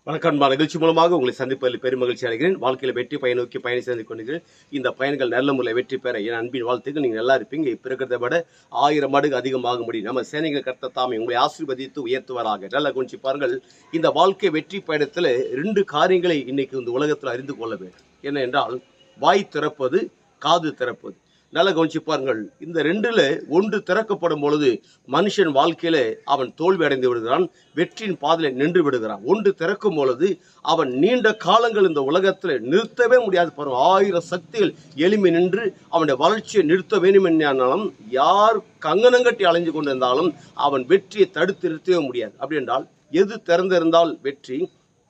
வணக்கம். நிகழ்ச்சி மூலமாக உங்களை சந்திப்பதில் பெரும் மகிழ்ச்சி அடைகிறேன். வாழ்க்கையில் வெற்றி பயன் நோக்கி பயணம் செய்து கொண்டிருக்கிறேன். இந்த பயன்கள் நல்ல முறையில் வெற்றி பெற என் அன்பின் வாழ்த்துக்கு நீங்கள் நல்லா இருப்பீங்க. இப்போ இருக்கிறத விட 1000 மடங்கு அதிகமாகும்படி நம்ம சேனைகள் கர்த்தர் தாமே உங்களை ஆசீர்வதித்து உயர்த்துவாராக. நல்லா கொஞ்சம் பாருங்கள். இந்த வாழ்க்கை வெற்றி பயணத்தில் 2 காரியங்களை இன்னைக்கு இந்த உலகத்தில் அறிந்து கொள்ள வேண்டும். என்ன என்றால், வாய் திறப்பது, காது திறப்பது. நல்லா கவனிச்சு பாருங்கள். இந்த 2ல் ஒன்று திறக்கப்படும் பொழுது மனுஷன் வாழ்க்கையில அவன் தோல்வி அடைந்து விடுகிறான், வெற்றியின் பாதையில் நின்று விடுகிறான். ஒன்று திறக்கும் பொழுது அவன் நீண்ட காலங்கள் இந்த உலகத்தில் நிறுத்தவே முடியாது. பாருங்க, 1000 சக்திகள் எளிமை நின்று அவனுடைய வளர்ச்சியை நிறுத்த வேண்டும் என்றாலும், யார் கங்கணங்கட்டி அலைஞ்சு கொண்டிருந்தாலும் அவன் வெற்றியை தடுத்து நிறுத்தவே முடியாது. அப்படி என்றால், எது திறந்திருந்தால் வெற்றி,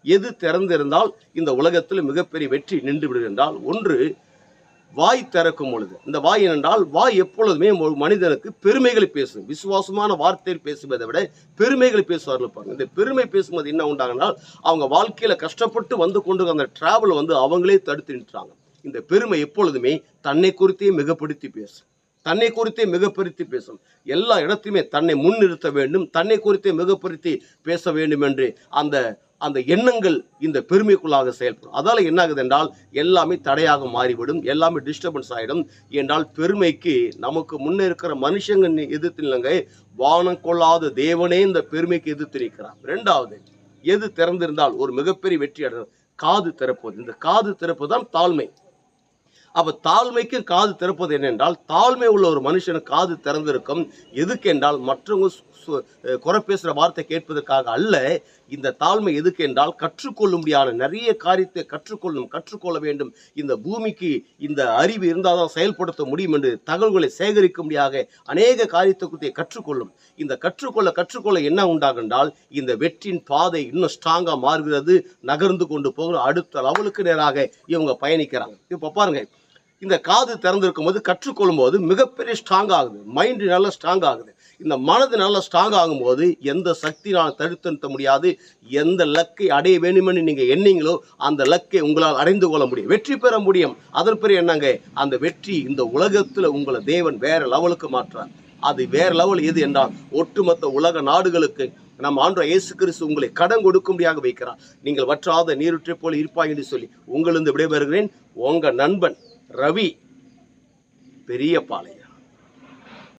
எது திறந்திருந்தால் இந்த உலகத்தில் மிகப்பெரிய வெற்றி நின்று விடுகின்றால், ஒன்று வாய் திறக்கும் பொழுது. இந்த வாய் என்றால், வாய் எப்பொழுதுமே ஒரு மனிதனுக்கு பெருமைகளை பேசும். விசுவாசமான வார்த்தையில் பேசுவதை விட பெருமைகளை பேசுவார்கள். இந்த பெருமை பேசும்போது என்ன உண்டாகனால், அவங்க வாழ்க்கையில கஷ்டப்பட்டு வந்து கொண்டு அந்த டிராவல் அவங்களே தடுத்து நின்றாங்க. இந்த பெருமை எப்பொழுதுமே தன்னை குறித்தே மிகப்படுத்தி பேசும், தன்னை குறித்தே மிகப்படுத்தி பேசும். எல்லா இடத்தையுமே தன்னை முன்னிறுத்த வேண்டும், தன்னை குறித்தே மிகப்படுத்தி பேச வேண்டும் என்று அந்த எண்ணங்கள் இந்த பெருமைக்குள்ளாக செயல்படும். அதால என்ன ஆகுது என்றால், எல்லாமே தடையாக மாறிவிடும், எல்லாமே டிஸ்டர்பன்ஸ் ஆகிடும். என்றால் பெருமைக்கு நமக்கு முன்னே இருக்கிற மனுஷங்க எதிர்த்து இல்லைங்க, வானம் கொள்ளாத தேவனே இந்த பெருமைக்கு எதிர்த்து நிற்கிறார். 2வது, எது திறந்திருந்தால் ஒரு மிகப்பெரிய வெற்றி அடைகிறது, காது திறப்பது. இந்த காது திறப்பு தான் தாழ்மை. அப்ப தாழ்மைக்கும் காது திறப்பது என்னென்றால், தாழ்மை உள்ள ஒரு மனுஷனுக்கு காது திறந்திருக்கும். எதுக்கு என்றால், மற்றவங்க குறை பேசுகிற வார்த்தை கேட்பதற்காக அல்ல. இந்த தாழ்மை எதுக்கு என்றால், கற்றுக்கொள்ளும்படியான நிறைய காரியத்தை கற்றுக்கொள்ள வேண்டும். இந்த பூமிக்கு இந்த அறிவு இருந்தால் தான் செயல்படுத்த முடியும் என்று தகவல்களை சேகரிக்கும்படியாக அநேக காரியத்தை குறித்து கற்றுக்கொள்ளும். இந்த கற்றுக்கொள்ள என்ன உண்டாகும் என்றால், இந்த வெற்றியின் பாதை இன்னும் ஸ்ட்ராங்காக மாறுகிறது, நகர்ந்து கொண்டு போகிற அடுத்த லெவலுக்கு நேராக இவங்க பயணிக்கிறாங்க. இப்போ பாருங்க, இந்த காது திறந்திருக்கும் போது கற்றுக்கொள்ளும் போது மிகப்பெரிய ஸ்ட்ராங் ஆகுது, மைண்டு நல்லா ஸ்ட்ராங் ஆகுது. இந்த மனது நல்லா ஸ்ட்ராங் ஆகும்போது எந்த சக்தினால் தடுத்து நிறுத்த முடியாது. எந்த லக்கை அடைய வேண்டுமென்று நீங்கள் எண்ணீங்களோ அந்த லக்கை உங்களால் அடைந்து கொள்ள முடியும், வெற்றி பெற முடியும். அதன் பிறகு என்னங்க, அந்த வெற்றி இந்த உலகத்தில் உங்களை தேவன் வேற லெவலுக்கு மாற்றார். அது வேற லெவல் எது என்றால், ஒட்டுமொத்த உலக நாடுகளுக்கு நம் ஆண்டவர் இயேசு கிறிஸ்து உங்களை கடன் கொடுக்கும்படியாக வைக்கிறார். நீங்கள் வற்றாத நீருற்றை போல இருப்பாய் என்று சொல்லி உங்களிருந்து விடைபெறுகிறேன். உங்க நண்பன் ரவி, பெரியபாளையம்.